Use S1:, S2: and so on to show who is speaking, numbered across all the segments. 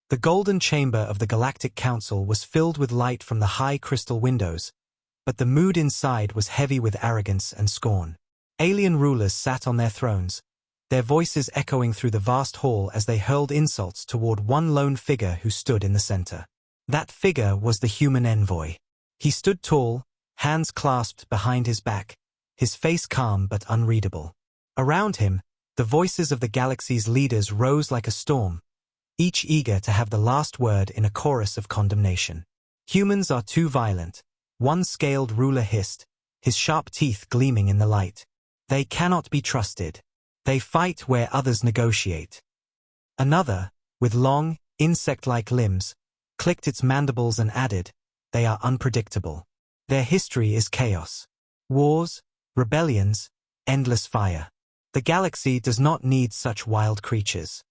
S1: The golden chamber of the Galactic Council was filled with light from the high crystal windows, but the mood inside was heavy with arrogance and scorn. Alien rulers sat on their thrones, their voices echoing through the vast hall as they hurled insults toward one lone figure who stood in the center. That figure was the human envoy. He stood tall, hands clasped behind his back, his face calm but unreadable. Around him, the voices of the galaxy's leaders rose like a storm, each eager to have the last word in a chorus of condemnation. Humans are too violent, one scaled ruler hissed, his sharp teeth gleaming in the light. They cannot be trusted. They fight where others negotiate. Another, with long, insect-like limbs, clicked its mandibles and added, they are unpredictable. Their history is chaos. Wars, rebellions, endless fire. The galaxy does not need such wild creatures.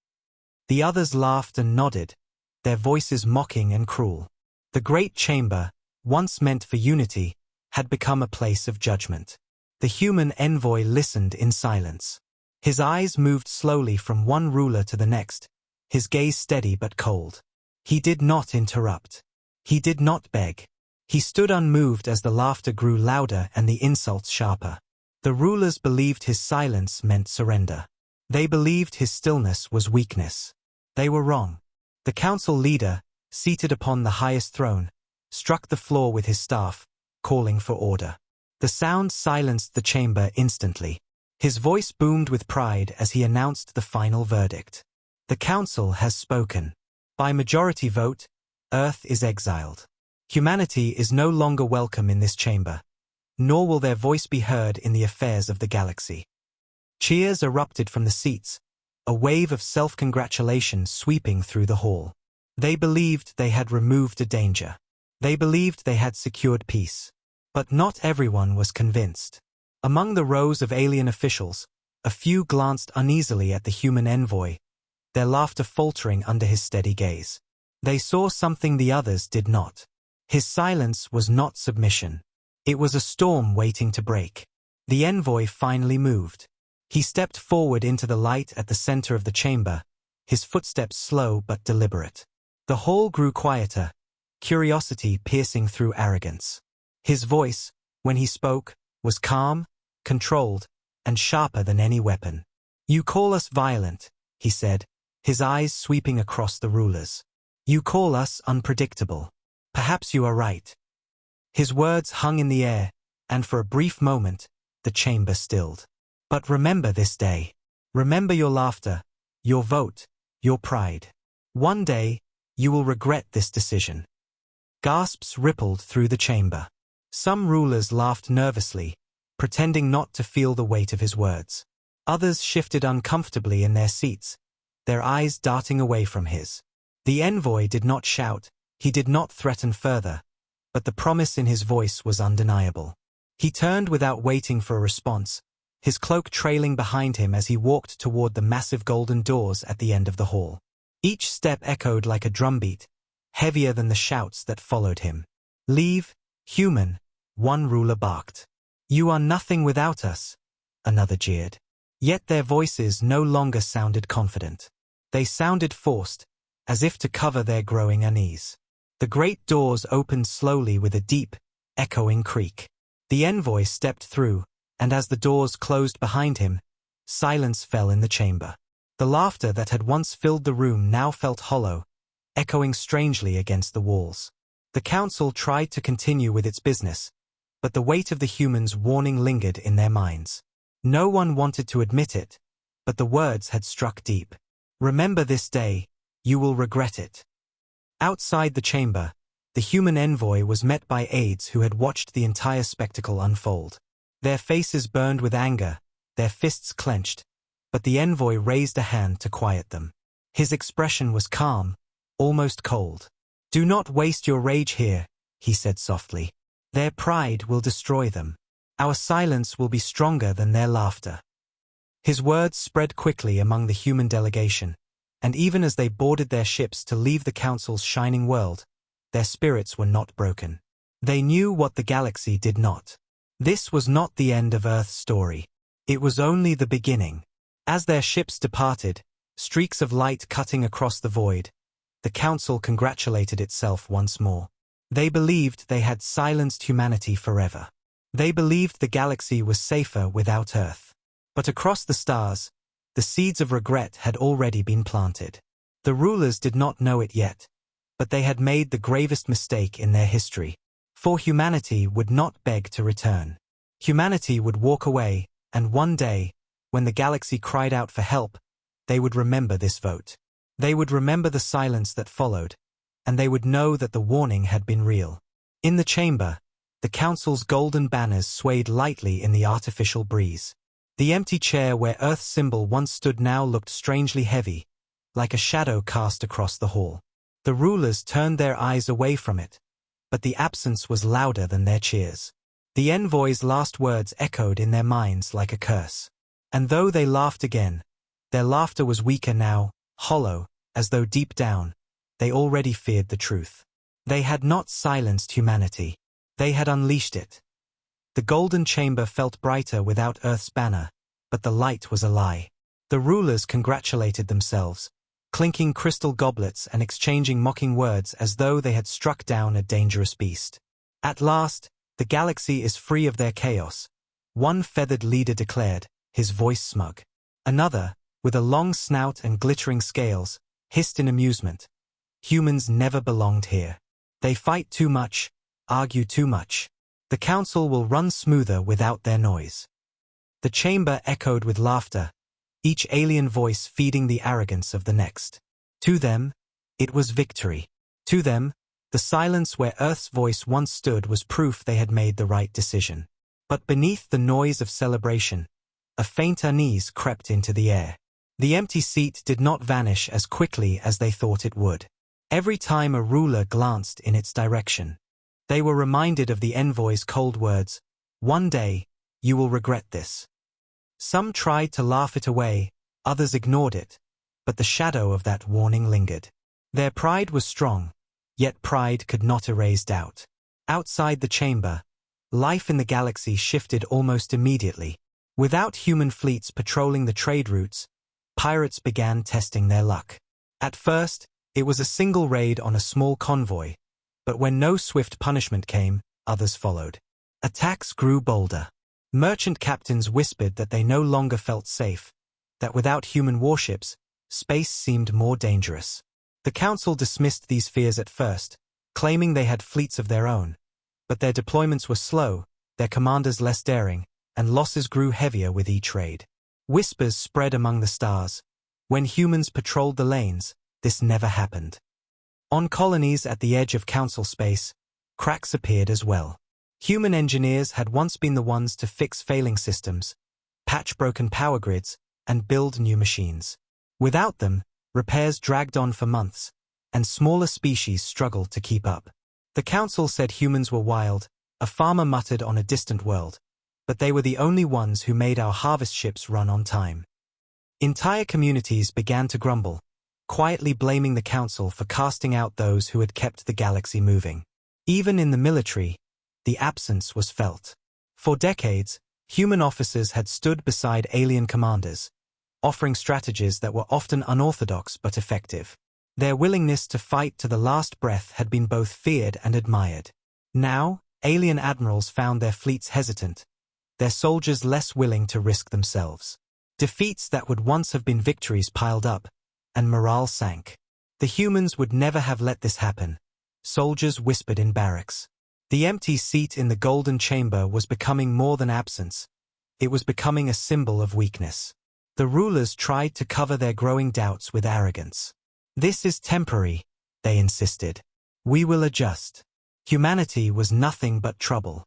S1: The others laughed and nodded, their voices mocking and cruel. The great chamber, once meant for unity, had become a place of judgment. The human envoy listened in silence. His eyes moved slowly from one ruler to the next, his gaze steady but cold. He did not interrupt. He did not beg. He stood unmoved as the laughter grew louder and the insults sharper. The rulers believed his silence meant surrender. They believed his stillness was weakness. They were wrong. The council leader, seated upon the highest throne, struck the floor with his staff, calling for order. The sound silenced the chamber instantly. His voice boomed with pride as he announced the final verdict. The council has spoken. By majority vote, Earth is exiled. Humanity is no longer welcome in this chamber, nor will their voice be heard in the affairs of the galaxy. Cheers erupted from the seats, a wave of self-congratulation sweeping through the hall. They believed they had removed a danger. They believed they had secured peace. But not everyone was convinced. Among the rows of alien officials, a few glanced uneasily at the human envoy, their laughter faltering under his steady gaze. They saw something the others did not. His silence was not submission. It was a storm waiting to break. The envoy finally moved. He stepped forward into the light at the center of the chamber, his footsteps slow but deliberate. The hall grew quieter, curiosity piercing through arrogance. His voice, when he spoke, was calm, controlled, and sharper than any weapon. You call us violent, he said, his eyes sweeping across the rulers. You call us unpredictable. Perhaps you are right. His words hung in the air, and for a brief moment, the chamber stilled. But remember this day. Remember your laughter, your vote, your pride. One day, you will regret this decision. Gasps rippled through the chamber. Some rulers laughed nervously, pretending not to feel the weight of his words. Others shifted uncomfortably in their seats, their eyes darting away from his. The envoy did not shout, he did not threaten further, but the promise in his voice was undeniable. He turned without waiting for a response, his cloak trailing behind him as he walked toward the massive golden doors at the end of the hall. Each step echoed like a drumbeat, heavier than the shouts that followed him. Leave, human, one ruler barked. You are nothing without us, another jeered. Yet their voices no longer sounded confident. They sounded forced, as if to cover their growing unease. The great doors opened slowly with a deep, echoing creak. The envoy stepped through, and as the doors closed behind him, silence fell in the chamber. The laughter that had once filled the room now felt hollow, echoing strangely against the walls. The council tried to continue with its business, but the weight of the humans' warning lingered in their minds. No one wanted to admit it, but the words had struck deep. Remember this day, you will regret it. Outside the chamber, the human envoy was met by aides who had watched the entire spectacle unfold. Their faces burned with anger, their fists clenched, but the envoy raised a hand to quiet them. His expression was calm, almost cold. Do not waste your rage here, he said softly. Their pride will destroy them. Our silence will be stronger than their laughter. His words spread quickly among the human delegation, and even as they boarded their ships to leave the council's shining world, their spirits were not broken. They knew what the galaxy did not. This was not the end of Earth's story. It was only the beginning. As their ships departed, streaks of light cutting across the void, the Council congratulated itself once more. They believed they had silenced humanity forever. They believed the galaxy was safer without Earth. But across the stars, the seeds of regret had already been planted. The rulers did not know it yet, but they had made the gravest mistake in their history. For humanity would not beg to return. Humanity would walk away, and one day, when the galaxy cried out for help, they would remember this vote. They would remember the silence that followed, and they would know that the warning had been real. In the chamber, the Council's golden banners swayed lightly in the artificial breeze. The empty chair where Earth's symbol once stood now looked strangely heavy, like a shadow cast across the hall. The rulers turned their eyes away from it, but the absence was louder than their cheers. The envoy's last words echoed in their minds like a curse. And though they laughed again, their laughter was weaker now, hollow, as though deep down, they already feared the truth. They had not silenced humanity. They had unleashed it. The golden chamber felt brighter without Earth's banner, but the light was a lie. The rulers congratulated themselves, clinking crystal goblets and exchanging mocking words as though they had struck down a dangerous beast. At last, the galaxy is free of their chaos, one feathered leader declared, his voice smug. Another, with a long snout and glittering scales, hissed in amusement. Humans never belonged here. They fight too much, argue too much. The Council will run smoother without their noise. The chamber echoed with laughter, each alien voice feeding the arrogance of the next. To them, it was victory. To them, the silence where Earth's voice once stood was proof they had made the right decision. But beneath the noise of celebration, a faint unease crept into the air. The empty seat did not vanish as quickly as they thought it would. Every time a ruler glanced in its direction, they were reminded of the envoy's cold words, "One day, you will regret this." Some tried to laugh it away, others ignored it, but the shadow of that warning lingered. Their pride was strong, yet pride could not erase doubt. Outside the chamber, life in the galaxy shifted almost immediately. Without human fleets patrolling the trade routes, pirates began testing their luck. At first, it was a single raid on a small convoy, but when no swift punishment came, others followed. Attacks grew bolder. Merchant captains whispered that they no longer felt safe, that without human warships, space seemed more dangerous. The Council dismissed these fears at first, claiming they had fleets of their own, but their deployments were slow, their commanders less daring, and losses grew heavier with each raid. Whispers spread among the stars. When humans patrolled the lanes, this never happened. On colonies at the edge of Council space, cracks appeared as well. Human engineers had once been the ones to fix failing systems, patch broken power grids, and build new machines. Without them, repairs dragged on for months, and smaller species struggled to keep up. The Council said humans were wild, a farmer muttered on a distant world, but they were the only ones who made our harvest ships run on time. Entire communities began to grumble, quietly blaming the Council for casting out those who had kept the galaxy moving. Even in the military, the absence was felt. For decades, human officers had stood beside alien commanders, offering strategies that were often unorthodox but effective. Their willingness to fight to the last breath had been both feared and admired. Now, alien admirals found their fleets hesitant, their soldiers less willing to risk themselves. Defeats that would once have been victories piled up, and morale sank. The humans would never have let this happen, soldiers whispered in barracks. The empty seat in the golden chamber was becoming more than absence. It was becoming a symbol of weakness. The rulers tried to cover their growing doubts with arrogance. "This is temporary," they insisted. "We will adjust." Humanity was nothing but trouble.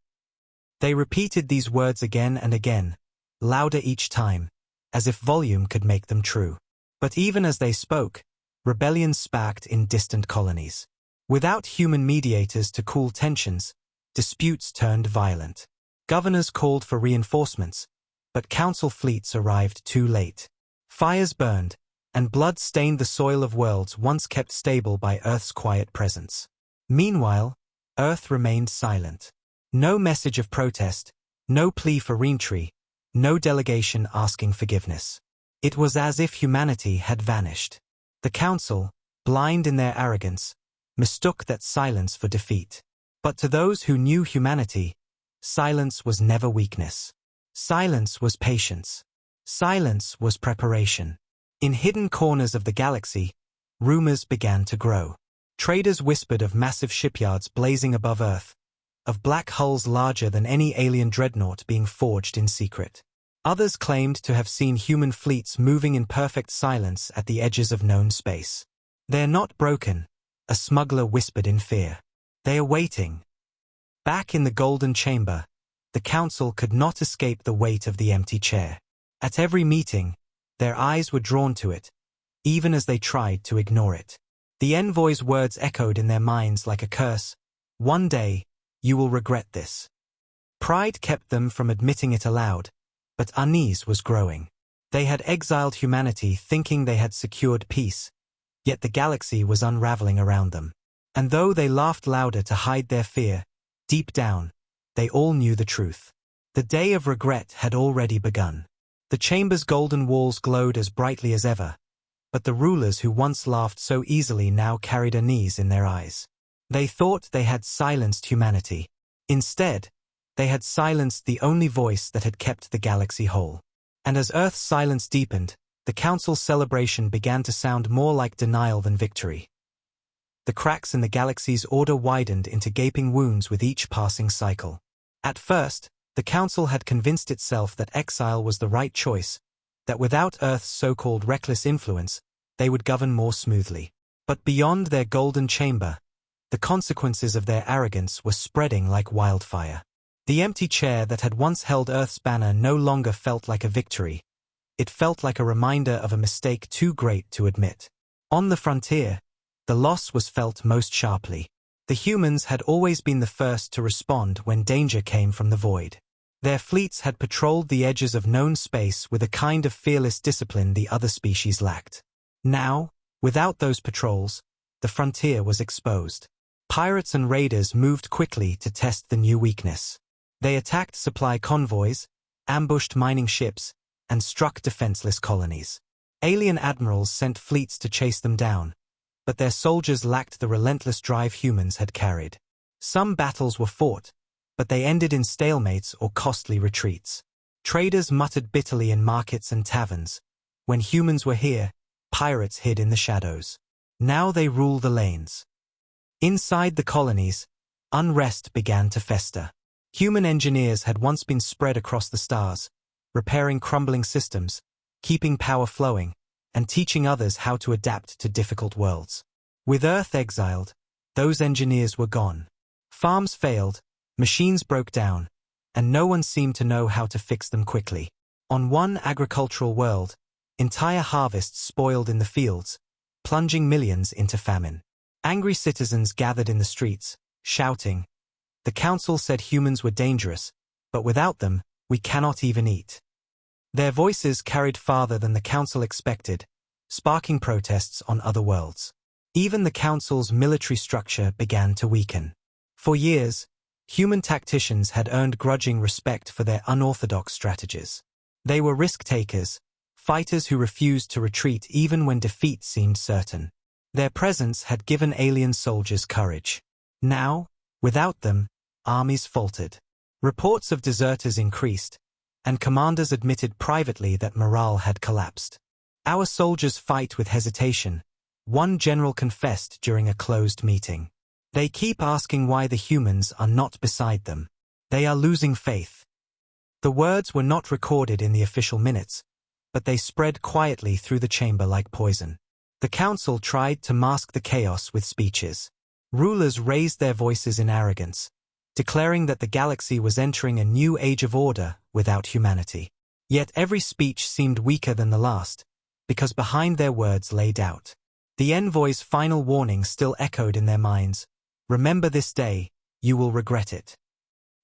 S1: They repeated these words again and again, louder each time, as if volume could make them true. But even as they spoke, rebellion sparked in distant colonies. Without human mediators to cool tensions, disputes turned violent. Governors called for reinforcements, but Council fleets arrived too late. Fires burned, and blood stained the soil of worlds once kept stable by Earth's quiet presence. Meanwhile, Earth remained silent. No message of protest, no plea for reentry, no delegation asking forgiveness. It was as if humanity had vanished. The Council, blind in their arrogance, mistook that silence for defeat. But to those who knew humanity, silence was never weakness. Silence was patience. Silence was preparation. In hidden corners of the galaxy, rumors began to grow. Traders whispered of massive shipyards blazing above Earth, of black hulls larger than any alien dreadnought being forged in secret. Others claimed to have seen human fleets moving in perfect silence at the edges of known space. "They're not broken," a smuggler whispered in fear. "They are waiting." Back in the Golden Chamber, the Council could not escape the weight of the empty chair. At every meeting, their eyes were drawn to it, even as they tried to ignore it. The envoy's words echoed in their minds like a curse. "One day, you will regret this." Pride kept them from admitting it aloud, but unease was growing. They had exiled humanity thinking they had secured peace, yet the galaxy was unraveling around them. And though they laughed louder to hide their fear, deep down, they all knew the truth. The day of regret had already begun. The chamber's golden walls glowed as brightly as ever, but the rulers who once laughed so easily now carried unease in their eyes. They thought they had silenced humanity. Instead, they had silenced the only voice that had kept the galaxy whole. And as Earth's silence deepened, the Council's celebration began to sound more like denial than victory. The cracks in the galaxy's order widened into gaping wounds with each passing cycle. At first, the Council had convinced itself that exile was the right choice, that without Earth's so-called reckless influence, they would govern more smoothly. But beyond their golden chamber, the consequences of their arrogance were spreading like wildfire. The empty chair that had once held Earth's banner no longer felt like a victory. It felt like a reminder of a mistake too great to admit. On the frontier, the loss was felt most sharply. The humans had always been the first to respond when danger came from the void. Their fleets had patrolled the edges of known space with a kind of fearless discipline the other species lacked. Now, without those patrols, the frontier was exposed. Pirates and raiders moved quickly to test the new weakness. They attacked supply convoys, ambushed mining ships, and struck defenseless colonies. Alien admirals sent fleets to chase them down, but their soldiers lacked the relentless drive humans had carried. Some battles were fought, but they ended in stalemates or costly retreats. Traders muttered bitterly in markets and taverns. When humans were here, pirates hid in the shadows. Now they rule the lanes. Inside the colonies, unrest began to fester. Human engineers had once been spread across the stars, repairing crumbling systems, keeping power flowing, and teaching others how to adapt to difficult worlds. With Earth exiled, those engineers were gone. Farms failed, machines broke down, and no one seemed to know how to fix them quickly. On one agricultural world, entire harvests spoiled in the fields, plunging millions into famine. Angry citizens gathered in the streets, shouting, "The Council said humans were dangerous, but without them, we cannot even eat." Their voices carried farther than the Council expected, sparking protests on other worlds. Even the Council's military structure began to weaken. For years, human tacticians had earned grudging respect for their unorthodox strategies. They were risk-takers, fighters who refused to retreat even when defeat seemed certain. Their presence had given alien soldiers courage. Now, without them, armies faltered. Reports of deserters increased, and commanders admitted privately that morale had collapsed. "Our soldiers fight with hesitation," one general confessed during a closed meeting. "They keep asking why the humans are not beside them. They are losing faith." The words were not recorded in the official minutes, but they spread quietly through the chamber like poison. The Council tried to mask the chaos with speeches. Rulers raised their voices in arrogance, declaring that the galaxy was entering a new age of order without humanity. Yet every speech seemed weaker than the last, because behind their words lay doubt. The envoy's final warning still echoed in their minds. "Remember this day, you will regret it."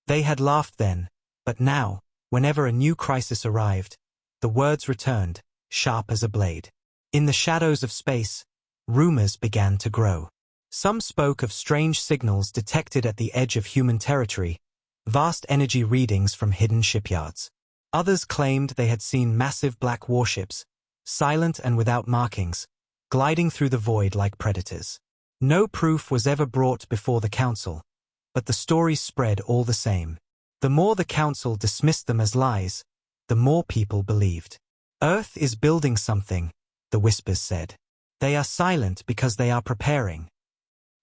S1: They had laughed then, but now, whenever a new crisis arrived, the words returned, sharp as a blade. In the shadows of space, rumors began to grow. Some spoke of strange signals detected at the edge of human territory, vast energy readings from hidden shipyards. Others claimed they had seen massive black warships, silent and without markings, gliding through the void like predators. No proof was ever brought before the council, but the stories spread all the same. The more the council dismissed them as lies, the more people believed. Earth is building something, the whispers said. They are silent because they are preparing.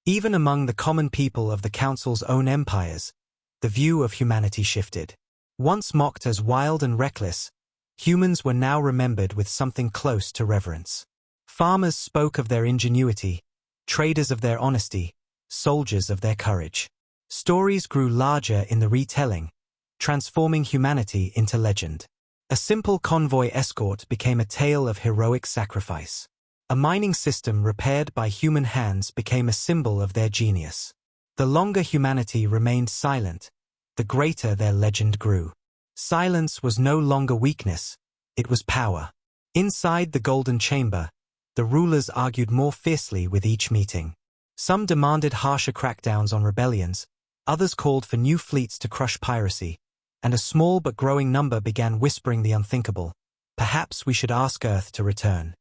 S1: Even among the common people of the council's own empires, the view of humanity shifted. Once mocked as wild and reckless, humans were now remembered with something close to reverence. Farmers spoke of their ingenuity, traders of their honesty, soldiers of their courage. Stories grew larger in the retelling, transforming humanity into legend. A simple convoy escort became a tale of heroic sacrifice. A mining system repaired by human hands became a symbol of their genius. The longer humanity remained silent, the greater their legend grew. Silence was no longer weakness, it was power. Inside the Golden Chamber, the rulers argued more fiercely with each meeting. Some demanded harsher crackdowns on rebellions, others called for new fleets to crush piracy, and a small but growing number began whispering the unthinkable. Perhaps we should ask Earth to return.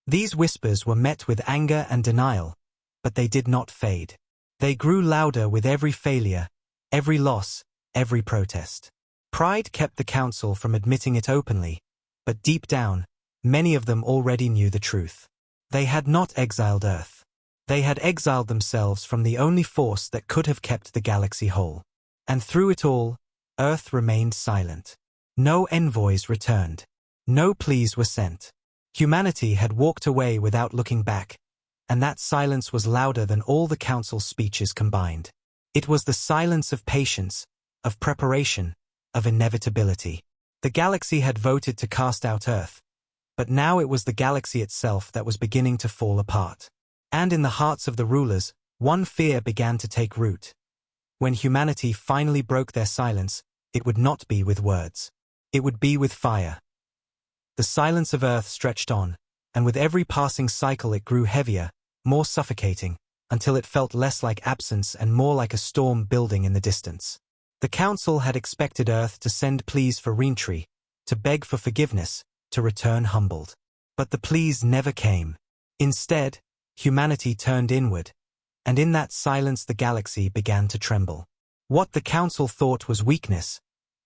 S1: These whispers were met with anger and denial, but they did not fade. They grew louder with every failure, every loss, every protest. Pride kept the council from admitting it openly, but deep down, many of them already knew the truth. They had not exiled Earth. They had exiled themselves from the only force that could have kept the galaxy whole. And through it all, Earth remained silent. No envoys returned. No pleas were sent. Humanity had walked away without looking back, and that silence was louder than all the council's speeches combined. It was the silence of patience, of preparation, of inevitability. The galaxy had voted to cast out Earth, but now it was the galaxy itself that was beginning to fall apart. And in the hearts of the rulers, one fear began to take root. When humanity finally broke their silence, it would not be with words. It would be with fire. The silence of Earth stretched on, and with every passing cycle it grew heavier, more suffocating, until it felt less like absence and more like a storm building in the distance. The council had expected Earth to send pleas for reentry, to beg for forgiveness, to return humbled. But the pleas never came. Instead, humanity turned inward, and in that silence the galaxy began to tremble. What the council thought was weakness,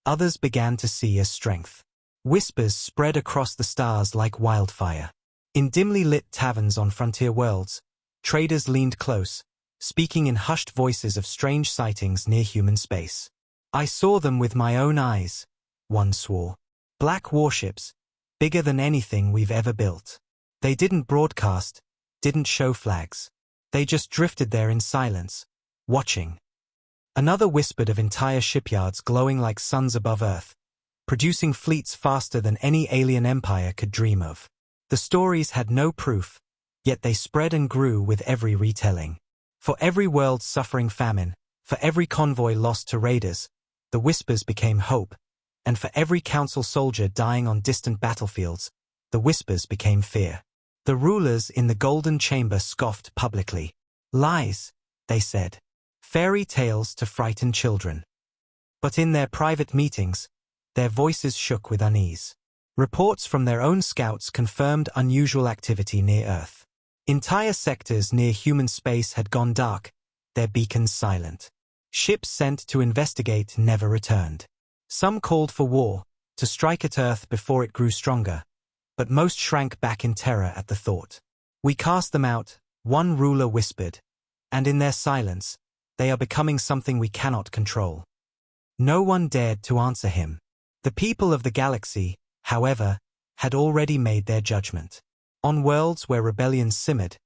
S1: others began to see as strength. Whispers spread across the stars like wildfire. In dimly lit taverns on frontier worlds, traders leaned close, speaking in hushed voices of strange sightings near human space. "I saw them with my own eyes," one swore. "Black warships, bigger than anything we've ever built. They didn't broadcast, didn't show flags. They just drifted there in silence, watching." Another whispered of entire shipyards glowing like suns above Earth, producing fleets faster than any alien empire could dream of. The stories had no proof, yet they spread and grew with every retelling. For every world suffering famine, for every convoy lost to raiders, the whispers became hope, and for every council soldier dying on distant battlefields, the whispers became fear. The rulers in the Golden Chamber scoffed publicly. "Lies," they said. "Fairy tales to frighten children." But in their private meetings, their voices shook with unease. Reports from their own scouts confirmed unusual activity near Earth. Entire sectors near human space had gone dark, their beacons silent. Ships sent to investigate never returned. Some called for war, to strike at Earth before it grew stronger, but most shrank back in terror at the thought. "We cast them out," one ruler whispered, "and in their silence, they are becoming something we cannot control." No one dared to answer him. The people of the galaxy, however, had already made their judgment. On worlds where rebellion simmered,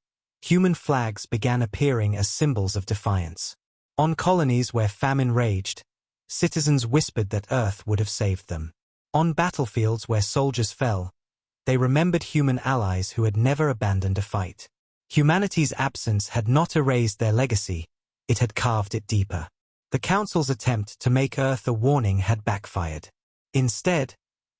S1: human flags began appearing as symbols of defiance. On colonies where famine raged, citizens whispered that Earth would have saved them. On battlefields where soldiers fell, they remembered human allies who had never abandoned a fight. Humanity's absence had not erased their legacy, it had carved it deeper. The Council's attempt to make Earth a warning had backfired. Instead,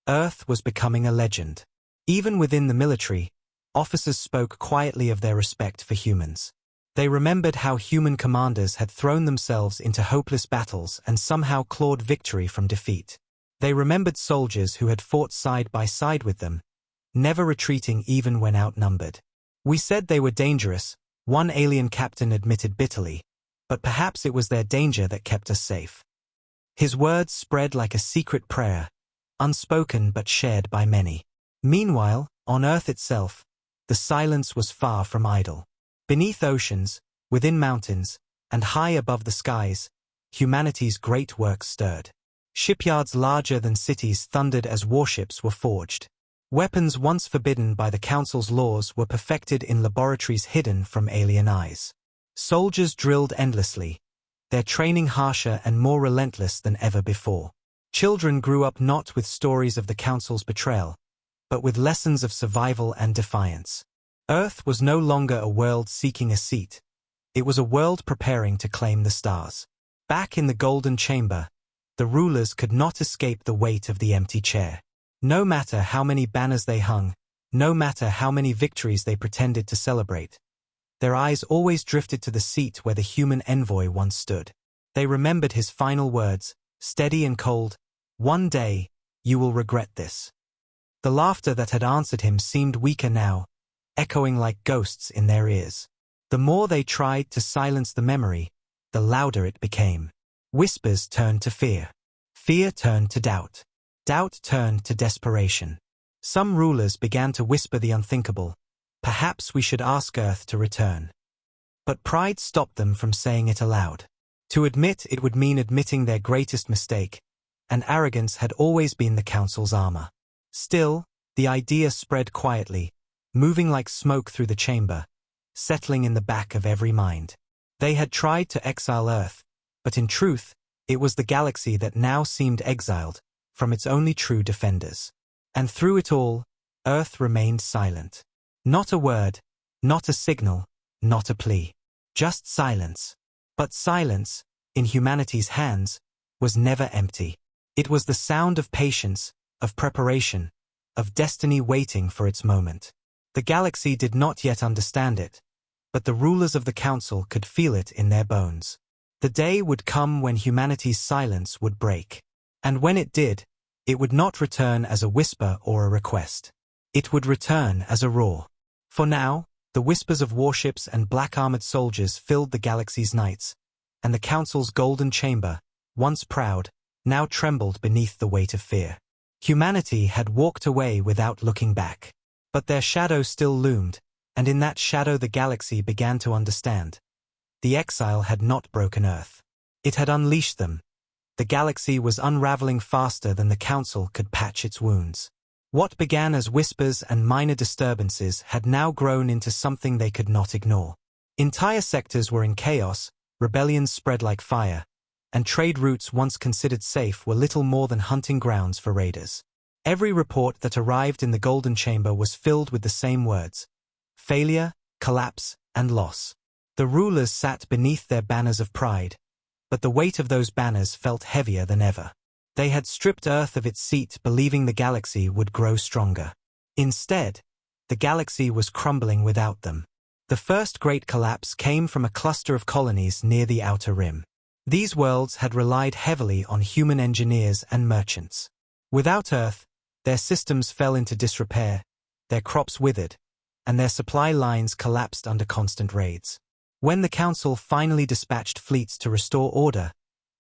S1: Earth was becoming a legend. Even within the military, officers spoke quietly of their respect for humans. They remembered how human commanders had thrown themselves into hopeless battles and somehow clawed victory from defeat. They remembered soldiers who had fought side by side with them, never retreating even when outnumbered. "We said they were dangerous," one alien captain admitted bitterly, "but perhaps it was their danger that kept us safe." His words spread like a secret prayer, unspoken but shared by many. Meanwhile, on Earth itself, the silence was far from idle. Beneath oceans, within mountains, and high above the skies, humanity's great work stirred. Shipyards larger than cities thundered as warships were forged. Weapons once forbidden by the Council's laws were perfected in laboratories hidden from alien eyes. Soldiers drilled endlessly, their training harsher and more relentless than ever before. Children grew up not with stories of the Council's betrayal, but with lessons of survival and defiance. Earth was no longer a world seeking a seat. It was a world preparing to claim the stars. Back in the Golden Chamber, the rulers could not escape the weight of the empty chair. No matter how many banners they hung, no matter how many victories they pretended to celebrate, their eyes always drifted to the seat where the human envoy once stood. They remembered his final words, steady and cold, "One day, you will regret this." The laughter that had answered him seemed weaker now, echoing like ghosts in their ears. The more they tried to silence the memory, the louder it became. Whispers turned to fear. Fear turned to doubt. Doubt turned to desperation. Some rulers began to whisper the unthinkable, "Perhaps we should ask Earth to return." But pride stopped them from saying it aloud. To admit it would mean admitting their greatest mistake, and arrogance had always been the Council's armor. Still, the idea spread quietly, moving like smoke through the chamber, settling in the back of every mind. They had tried to exile Earth, but in truth, it was the galaxy that now seemed exiled from its only true defenders. And through it all, Earth remained silent. Not a word, not a signal, not a plea. Just silence. But silence, in humanity's hands, was never empty. It was the sound of patience, of preparation, of destiny waiting for its moment. The galaxy did not yet understand it, but the rulers of the Council could feel it in their bones. The day would come when humanity's silence would break. And when it did, it would not return as a whisper or a request. It would return as a roar. For now, the whispers of warships and black-armored soldiers filled the galaxy's nights, and the Council's golden chamber, once proud, now trembled beneath the weight of fear. Humanity had walked away without looking back. But their shadow still loomed, and in that shadow the galaxy began to understand. The exile had not broken Earth. It had unleashed them. The galaxy was unraveling faster than the Council could patch its wounds. What began as whispers and minor disturbances had now grown into something they could not ignore. Entire sectors were in chaos, rebellions spread like fire, and trade routes once considered safe were little more than hunting grounds for raiders. Every report that arrived in the Golden Chamber was filled with the same words: failure, collapse, and loss. The rulers sat beneath their banners of pride, but the weight of those banners felt heavier than ever. They had stripped Earth of its seat, believing the galaxy would grow stronger. Instead, the galaxy was crumbling without them. The first great collapse came from a cluster of colonies near the outer rim. These worlds had relied heavily on human engineers and merchants. Without Earth, their systems fell into disrepair, their crops withered, and their supply lines collapsed under constant raids. When the Council finally dispatched fleets to restore order,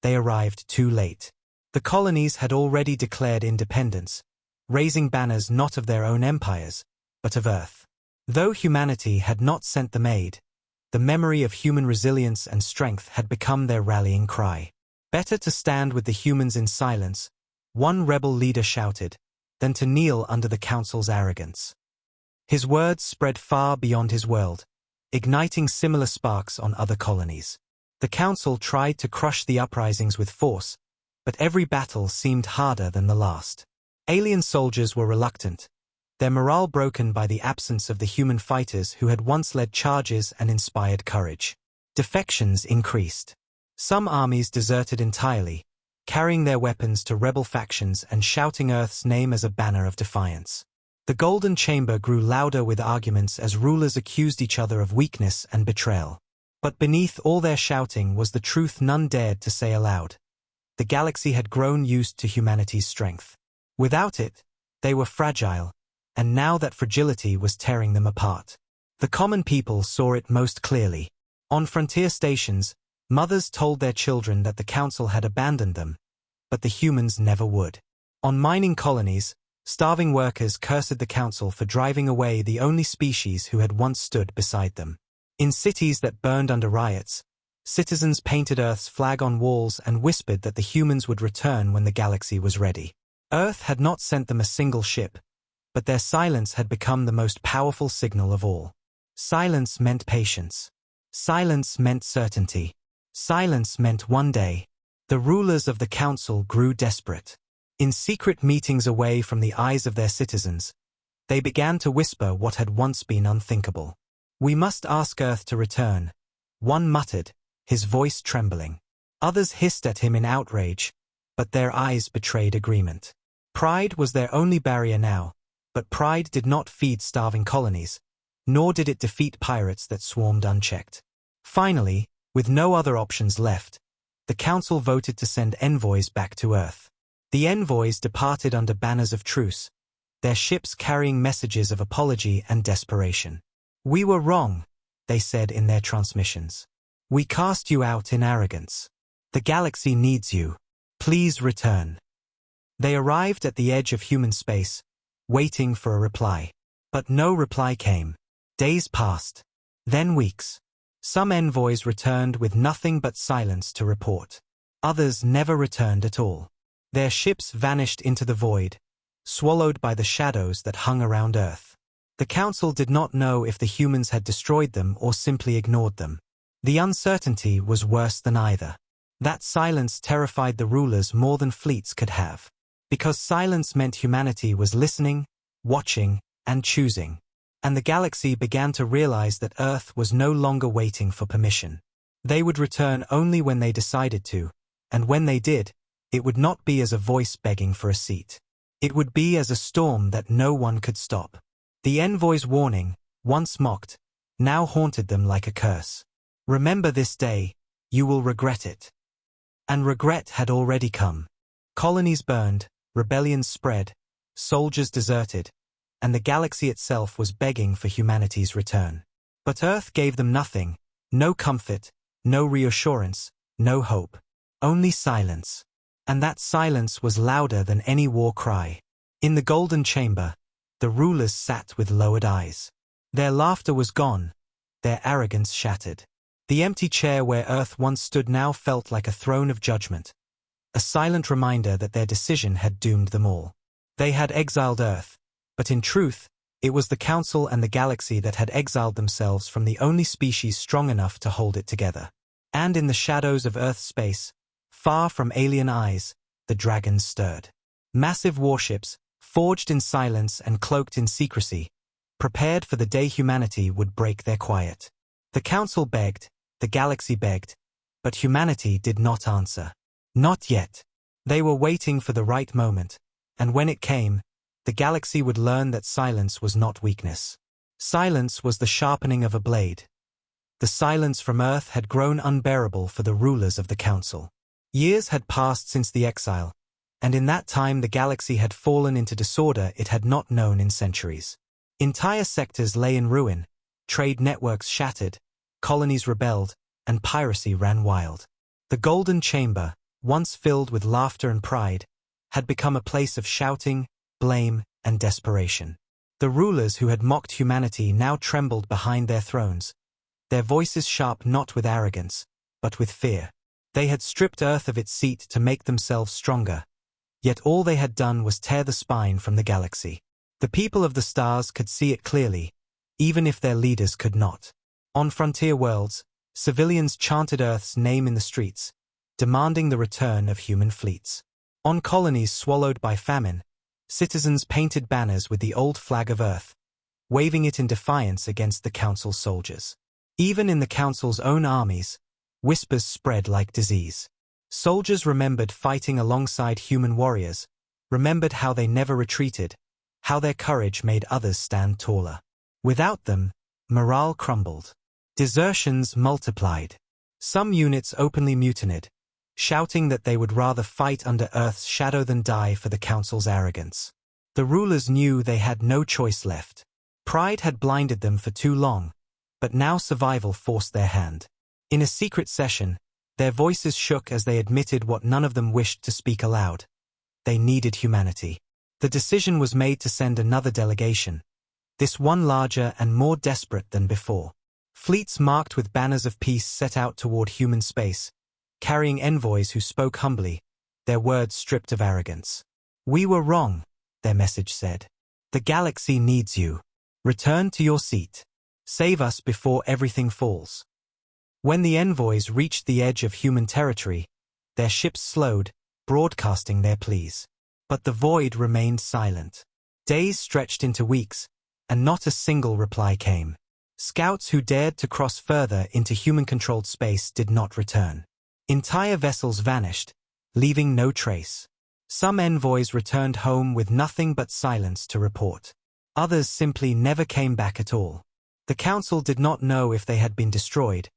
S1: they arrived too late. The colonies had already declared independence, raising banners not of their own empires, but of Earth. Though humanity had not sent them aid, the memory of human resilience and strength had become their rallying cry. Better to stand with the humans in silence, one rebel leader shouted, than to kneel under the Council's arrogance. His words spread far beyond his world, igniting similar sparks on other colonies. The Council tried to crush the uprisings with force, but every battle seemed harder than the last. Alien soldiers were reluctant, their morale broken by the absence of the human fighters who had once led charges and inspired courage. Defections increased. Some armies deserted entirely, carrying their weapons to rebel factions and shouting Earth's name as a banner of defiance. The Golden Chamber grew louder with arguments as rulers accused each other of weakness and betrayal. But beneath all their shouting was the truth none dared to say aloud. The galaxy had grown used to humanity's strength. Without it, they were fragile, and now that fragility was tearing them apart. The common people saw it most clearly. On frontier stations, mothers told their children that the council had abandoned them, but the humans never would. On mining colonies, starving workers cursed the council for driving away the only species who had once stood beside them. In cities that burned under riots, citizens painted Earth's flag on walls and whispered that the humans would return when the galaxy was ready. Earth had not sent them a single ship, but their silence had become the most powerful signal of all. Silence meant patience. Silence meant certainty. Silence meant one day. The rulers of the council grew desperate. In secret meetings away from the eyes of their citizens, they began to whisper what had once been unthinkable. "We must ask Earth to return," one muttered, his voice trembling. Others hissed at him in outrage, but their eyes betrayed agreement. Pride was their only barrier now, but pride did not feed starving colonies, nor did it defeat pirates that swarmed unchecked. Finally, with no other options left, the council voted to send envoys back to Earth. The envoys departed under banners of truce, their ships carrying messages of apology and desperation. "We were wrong," they said in their transmissions. "We cast you out in arrogance. The galaxy needs you. Please return." They arrived at the edge of human space, waiting for a reply. But no reply came. Days passed. Then weeks. Some envoys returned with nothing but silence to report. Others never returned at all. Their ships vanished into the void, swallowed by the shadows that hung around Earth. The council did not know if the humans had destroyed them or simply ignored them. The uncertainty was worse than either. That silence terrified the rulers more than fleets could have. Because silence meant humanity was listening, watching, and choosing. And the galaxy began to realize that Earth was no longer waiting for permission. They would return only when they decided to, and when they did, it would not be as a voice begging for a seat. It would be as a storm that no one could stop. The envoy's warning, once mocked, now haunted them like a curse. "Remember this day, you will regret it." And regret had already come. Colonies burned, rebellions spread, soldiers deserted, and the galaxy itself was begging for humanity's return. But Earth gave them nothing, no comfort, no reassurance, no hope. Only silence. And that silence was louder than any war cry. In the golden chamber, the rulers sat with lowered eyes. Their laughter was gone, their arrogance shattered. The empty chair where Earth once stood now felt like a throne of judgment, a silent reminder that their decision had doomed them all. They had exiled Earth, but in truth, it was the Council and the galaxy that had exiled themselves from the only species strong enough to hold it together. And in the shadows of Earth's space, far from alien eyes, the dragons stirred. Massive warships, forged in silence and cloaked in secrecy, prepared for the day humanity would break their quiet. The Council begged, the galaxy begged, but humanity did not answer. Not yet. They were waiting for the right moment, and when it came, the galaxy would learn that silence was not weakness. Silence was the sharpening of a blade. The silence from Earth had grown unbearable for the rulers of the Council. Years had passed since the exile, and in that time the galaxy had fallen into disorder it had not known in centuries. Entire sectors lay in ruin, trade networks shattered, colonies rebelled, and piracy ran wild. The Golden Chamber, once filled with laughter and pride, had become a place of shouting, blame, and desperation. The rulers who had mocked humanity now trembled behind their thrones, their voices sharp not with arrogance, but with fear. They had stripped Earth of its seat to make themselves stronger, yet all they had done was tear the spine from the galaxy. The people of the stars could see it clearly, even if their leaders could not. On frontier worlds, civilians chanted Earth's name in the streets, demanding the return of human fleets. On colonies swallowed by famine, citizens painted banners with the old flag of Earth, waving it in defiance against the Council soldiers. Even in the Council's own armies, whispers spread like disease. Soldiers remembered fighting alongside human warriors, remembered how they never retreated, how their courage made others stand taller. Without them, morale crumbled. Desertions multiplied. Some units openly mutinied, shouting that they would rather fight under Earth's shadow than die for the Council's arrogance. The rulers knew they had no choice left. Pride had blinded them for too long, but now survival forced their hand. In a secret session, their voices shook as they admitted what none of them wished to speak aloud. They needed humanity. The decision was made to send another delegation, this one larger and more desperate than before. Fleets marked with banners of peace set out toward human space, carrying envoys who spoke humbly, their words stripped of arrogance. "We were wrong," their message said. "The galaxy needs you. Return to your seat. Save us before everything falls." When the envoys reached the edge of human territory, their ships slowed, broadcasting their pleas. But the void remained silent. Days stretched into weeks, and not a single reply came. Scouts who dared to cross further into human-controlled space did not return. Entire vessels vanished, leaving no trace. Some envoys returned home with nothing but silence to report. Others simply never came back at all. The Council did not know if they had been destroyed,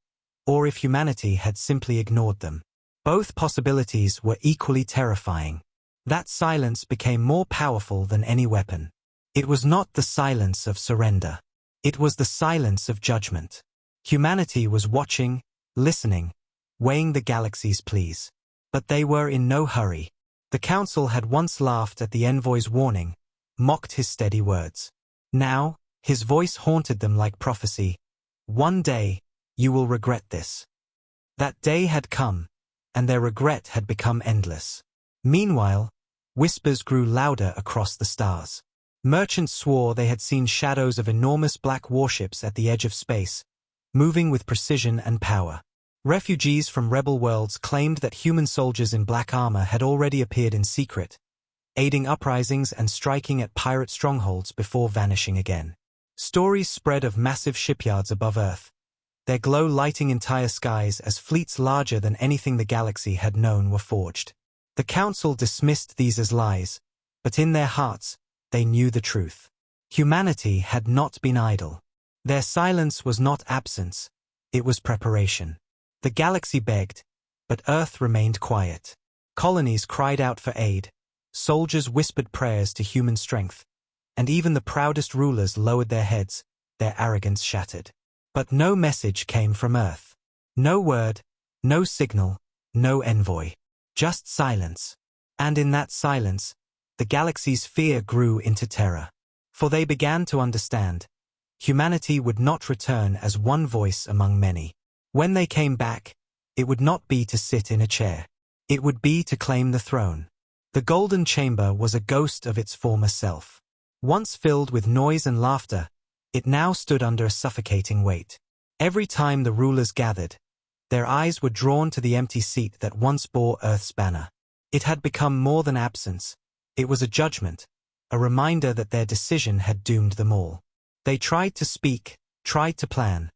S1: or if humanity had simply ignored them. Both possibilities were equally terrifying. That silence became more powerful than any weapon. It was not the silence of surrender. It was the silence of judgment. Humanity was watching, listening, weighing the galaxy's pleas. But they were in no hurry. The Council had once laughed at the envoy's warning, mocked his steady words. Now, his voice haunted them like prophecy. "One day, you will regret this." That day had come, and their regret had become endless. Meanwhile, whispers grew louder across the stars. Merchants swore they had seen shadows of enormous black warships at the edge of space, moving with precision and power. Refugees from rebel worlds claimed that human soldiers in black armor had already appeared in secret, aiding uprisings and striking at pirate strongholds before vanishing again. Stories spread of massive shipyards above Earth, their glow lighting entire skies as fleets larger than anything the galaxy had known were forged. The Council dismissed these as lies, but in their hearts, they knew the truth. Humanity had not been idle. Their silence was not absence, it was preparation. The galaxy begged, but Earth remained quiet. Colonies cried out for aid, soldiers whispered prayers to human strength, and even the proudest rulers lowered their heads, their arrogance shattered. But no message came from Earth. No word, no signal, no envoy. Just silence. And in that silence, the galaxy's fear grew into terror. For they began to understand, humanity would not return as one voice among many. When they came back, it would not be to sit in a chair. It would be to claim the throne. The Golden Chamber was a ghost of its former self. Once filled with noise and laughter, it now stood under a suffocating weight. Every time the rulers gathered, their eyes were drawn to the empty seat that once bore Earth's banner. It had become more than absence. It was a judgment, a reminder that their decision had doomed them all. They tried to speak, tried to plan,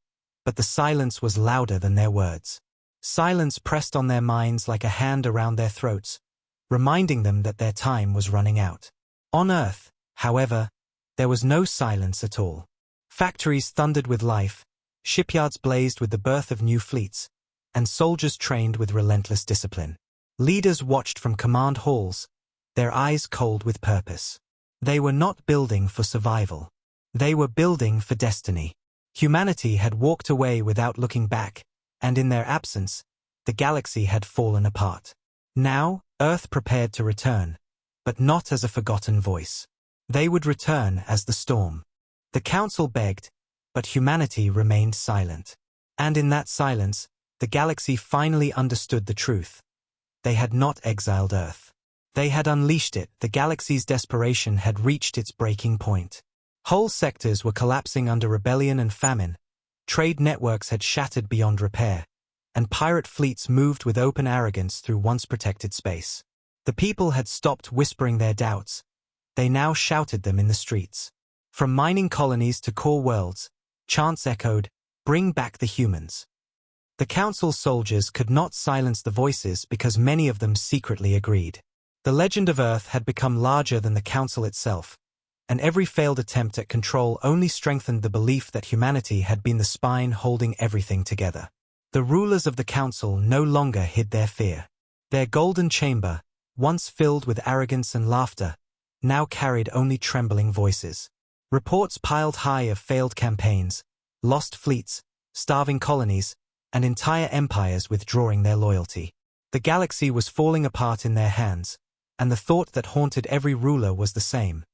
S1: but the silence was louder than their words. Silence pressed on their minds like a hand around their throats, reminding them that their time was running out. On Earth, however, there was no silence at all. Factories thundered with life, shipyards blazed with the birth of new fleets, and soldiers trained with relentless discipline. Leaders watched from command halls, their eyes cold with purpose. They were not building for survival. They were building for destiny. Humanity had walked away without looking back, and in their absence, the galaxy had fallen apart. Now, Earth prepared to return, but not as a forgotten voice. They would return as the storm. The Council begged, but humanity remained silent. And in that silence, the galaxy finally understood the truth. They had not exiled Earth. They had unleashed it. The galaxy's desperation had reached its breaking point. Whole sectors were collapsing under rebellion and famine, trade networks had shattered beyond repair, and pirate fleets moved with open arrogance through once protected space. The people had stopped whispering their doubts. They now shouted them in the streets. From mining colonies to core worlds, chants echoed, "Bring back the humans." The Council soldiers could not silence the voices because many of them secretly agreed. The legend of Earth had become larger than the Council itself, and every failed attempt at control only strengthened the belief that humanity had been the spine holding everything together. The rulers of the Council no longer hid their fear. Their golden chamber, once filled with arrogance and laughter, now carried only trembling voices. Reports piled high of failed campaigns, lost fleets, starving colonies, and entire empires withdrawing their loyalty. The galaxy was falling apart in their hands, and the thought that haunted every ruler was the same.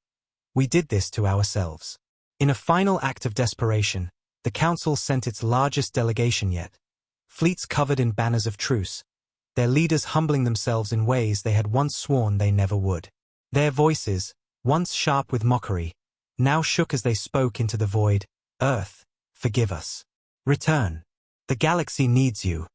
S1: We did this to ourselves. In a final act of desperation, the Council sent its largest delegation yet. Fleets covered in banners of truce, their leaders humbling themselves in ways they had once sworn they never would. Their voices, once sharp with mockery, now shook as they spoke into the void. Earth, forgive us. Return. The galaxy needs you.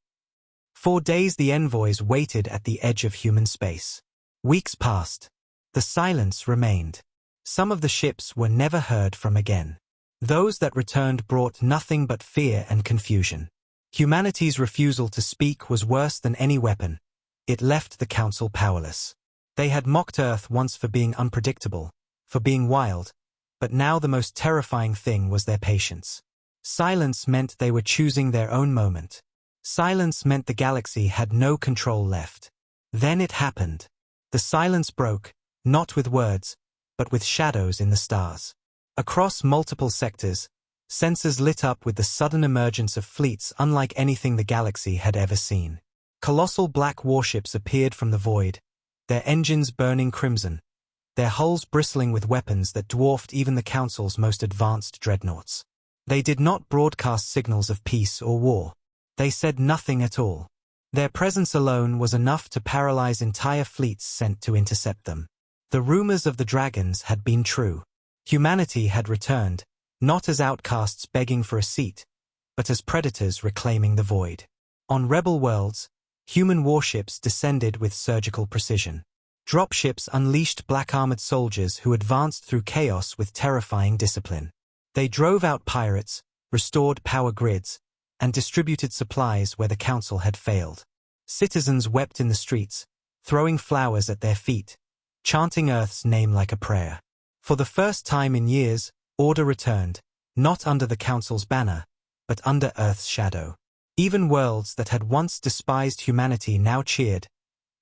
S1: For days the envoys waited at the edge of human space. Weeks passed. The silence remained. Some of the ships were never heard from again. Those that returned brought nothing but fear and confusion. Humanity's refusal to speak was worse than any weapon. It left the Council powerless. They had mocked Earth once for being unpredictable, for being wild, but now the most terrifying thing was their patience. Silence meant they were choosing their own moment. Silence meant the galaxy had no control left. Then it happened. The silence broke, not with words, but with shadows in the stars. Across multiple sectors, sensors lit up with the sudden emergence of fleets unlike anything the galaxy had ever seen. Colossal black warships appeared from the void, their engines burning crimson, their hulls bristling with weapons that dwarfed even the Council's most advanced dreadnoughts. They did not broadcast signals of peace or war. They said nothing at all. Their presence alone was enough to paralyze entire fleets sent to intercept them. The rumors of the dragons had been true. Humanity had returned, not as outcasts begging for a seat, but as predators reclaiming the void. On rebel worlds, human warships descended with surgical precision. Dropships unleashed black-armored soldiers who advanced through chaos with terrifying discipline. They drove out pirates, restored power grids, and distributed supplies where the Council had failed. Citizens wept in the streets, throwing flowers at their feet, chanting Earth's name like a prayer. For the first time in years, order returned, not under the Council's banner, but under Earth's shadow. Even worlds that had once despised humanity now cheered,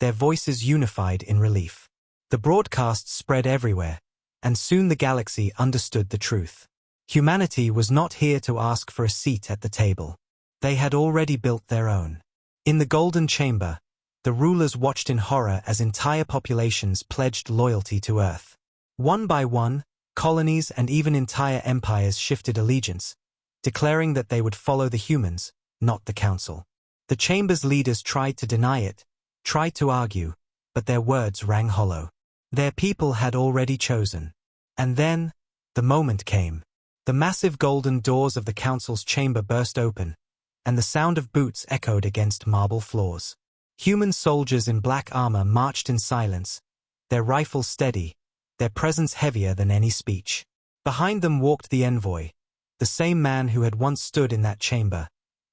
S1: their voices unified in relief. The broadcasts spread everywhere, and soon the galaxy understood the truth. Humanity was not here to ask for a seat at the table. They had already built their own. In the Golden Chamber, the rulers watched in horror as entire populations pledged loyalty to Earth. One by one, colonies and even entire empires shifted allegiance, declaring that they would follow the humans, not the Council. The Chamber's leaders tried to deny it, tried to argue, but their words rang hollow. Their people had already chosen. And then, the moment came. The massive golden doors of the Council's chamber burst open, and the sound of boots echoed against marble floors. Human soldiers in black armor marched in silence, their rifles steady, their presence heavier than any speech. Behind them walked the envoy, the same man who had once stood in that chamber,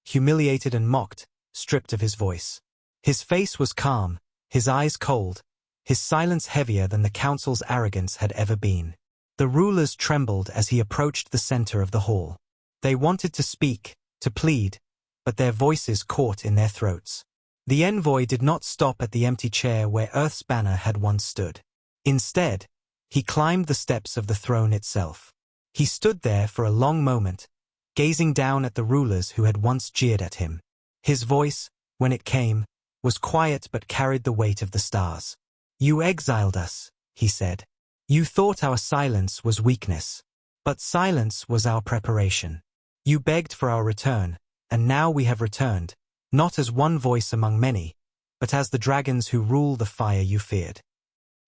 S1: humiliated and mocked, stripped of his voice. His face was calm, his eyes cold, his silence heavier than the Council's arrogance had ever been. The rulers trembled as he approached the center of the hall. They wanted to speak, to plead, but their voices caught in their throats. The envoy did not stop at the empty chair where Earth's banner had once stood. Instead, he climbed the steps of the throne itself. He stood there for a long moment, gazing down at the rulers who had once jeered at him. His voice, when it came, was quiet but carried the weight of the stars. "You exiled us," he said. "You thought our silence was weakness. But silence was our preparation. You begged for our return, and now we have returned, not as one voice among many, but as the dragons who rule the fire you feared."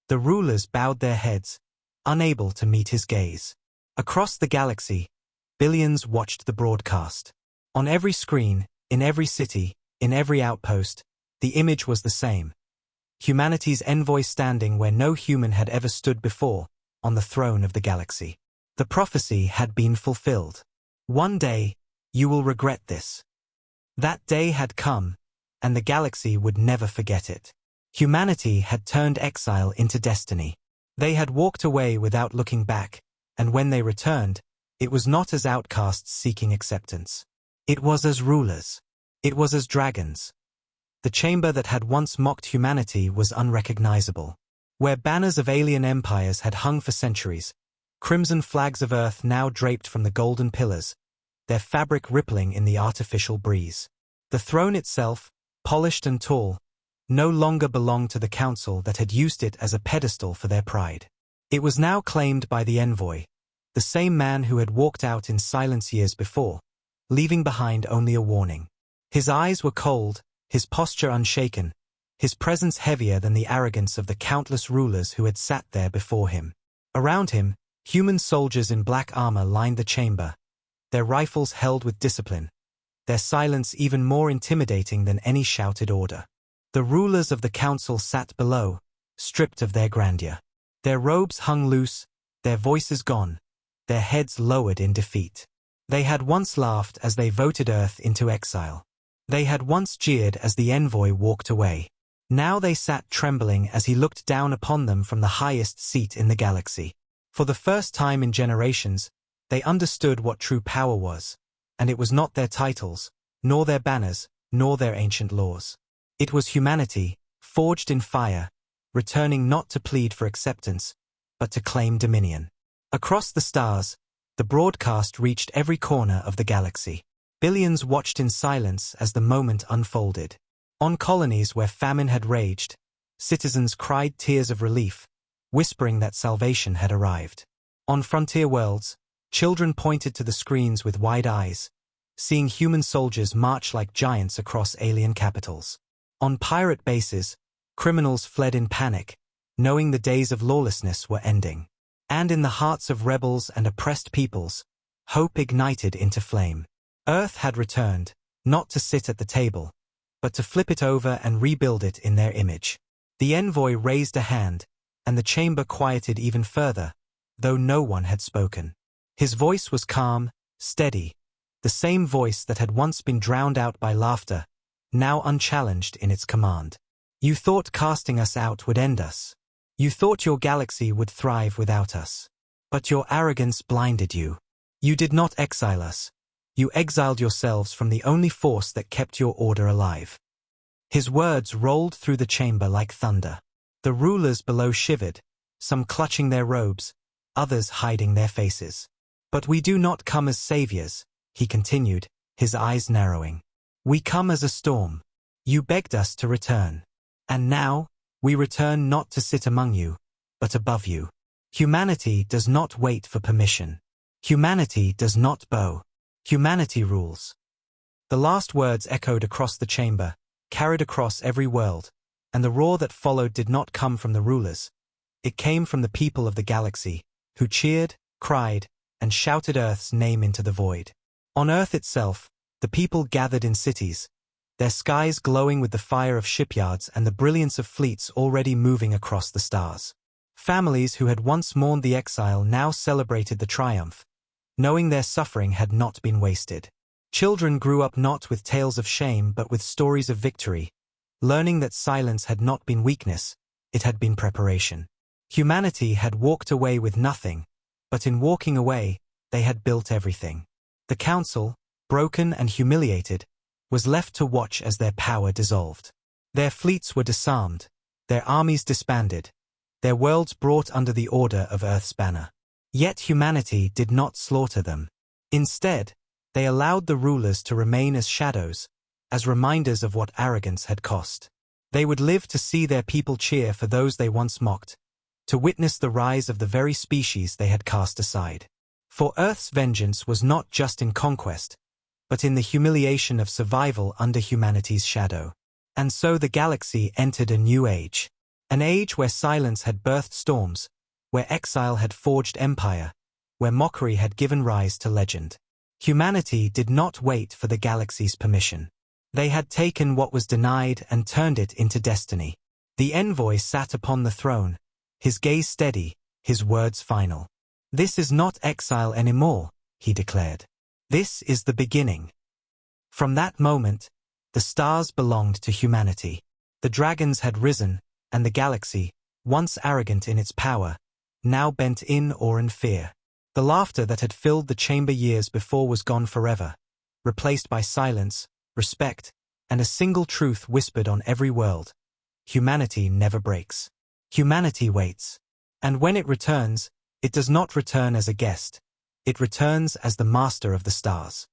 S1: The rulers bowed their heads, unable to meet his gaze. Across the galaxy, billions watched the broadcast. On every screen, in every city, in every outpost, the image was the same. Humanity's envoy standing where no human had ever stood before, on the throne of the galaxy. The prophecy had been fulfilled. One day, you will regret this. That day had come, and the galaxy would never forget it. Humanity had turned exile into destiny. They had walked away without looking back, and when they returned, it was not as outcasts seeking acceptance. It was as rulers. It was as dragons. The chamber that had once mocked humanity was unrecognizable. Where banners of alien empires had hung for centuries, crimson flags of Earth now draped from the golden pillars, their fabric rippling in the artificial breeze. The throne itself, polished and tall, no longer belonged to the council that had used it as a pedestal for their pride. It was now claimed by the envoy, the same man who had walked out in silence years before, leaving behind only a warning. His eyes were cold, his posture unshaken, his presence heavier than the arrogance of the countless rulers who had sat there before him. Around him, human soldiers in black armor lined the chamber, their rifles held with discipline, their silence even more intimidating than any shouted order. The rulers of the council sat below, stripped of their grandeur. Their robes hung loose, their voices gone, their heads lowered in defeat. They had once laughed as they voted Earth into exile. They had once jeered as the envoy walked away. Now they sat trembling as he looked down upon them from the highest seat in the galaxy. For the first time in generations, they understood what true power was, and it was not their titles, nor their banners, nor their ancient laws. It was humanity, forged in fire, returning not to plead for acceptance, but to claim dominion. Across the stars, the broadcast reached every corner of the galaxy. Billions watched in silence as the moment unfolded. On colonies where famine had raged, citizens cried tears of relief, whispering that salvation had arrived. On frontier worlds, children pointed to the screens with wide eyes, seeing human soldiers march like giants across alien capitals. On pirate bases, criminals fled in panic, knowing the days of lawlessness were ending. And in the hearts of rebels and oppressed peoples, hope ignited into flame. Earth had returned, not to sit at the table, but to flip it over and rebuild it in their image. The envoy raised a hand, and the chamber quieted even further, though no one had spoken. His voice was calm, steady, the same voice that had once been drowned out by laughter, now unchallenged in its command. You thought casting us out would end us. You thought your galaxy would thrive without us. But your arrogance blinded you. You did not exile us. You exiled yourselves from the only force that kept your order alive. His words rolled through the chamber like thunder. The rulers below shivered, some clutching their robes, others hiding their faces. But we do not come as saviors, he continued, his eyes narrowing. We come as a storm. You begged us to return. And now, we return not to sit among you, but above you. Humanity does not wait for permission. Humanity does not bow. Humanity rules. The last words echoed across the chamber, carried across every world, and the roar that followed did not come from the rulers. It came from the people of the galaxy, who cheered, cried, and shouted Earth's name into the void. On Earth itself, the people gathered in cities, their skies glowing with the fire of shipyards and the brilliance of fleets already moving across the stars. Families who had once mourned the exile now celebrated the triumph, knowing their suffering had not been wasted. Children grew up not with tales of shame but with stories of victory, learning that silence had not been weakness, it had been preparation. Humanity had walked away with nothing, but in walking away, they had built everything. The council, broken and humiliated, was left to watch as their power dissolved. Their fleets were disarmed, their armies disbanded, their worlds brought under the order of Earth's banner. Yet humanity did not slaughter them. Instead, they allowed the rulers to remain as shadows, as reminders of what arrogance had cost. They would live to see their people cheer for those they once mocked, to witness the rise of the very species they had cast aside. For Earth's vengeance was not just in conquest, but in the humiliation of survival under humanity's shadow. And so the galaxy entered a new age. An age where silence had birthed storms, where exile had forged empire, where mockery had given rise to legend. Humanity did not wait for the galaxy's permission. They had taken what was denied and turned it into destiny. The envoy sat upon the throne, his gaze steady, his words final. This is not exile anymore, he declared. This is the beginning. From that moment, the stars belonged to humanity. The dragons had risen, and the galaxy, once arrogant in its power, now bent in awe and fear. The laughter that had filled the chamber years before was gone forever, replaced by silence, respect, and a single truth whispered on every world. Humanity never breaks. Humanity waits. And when it returns, It does not return as a guest. It returns as the master of the stars.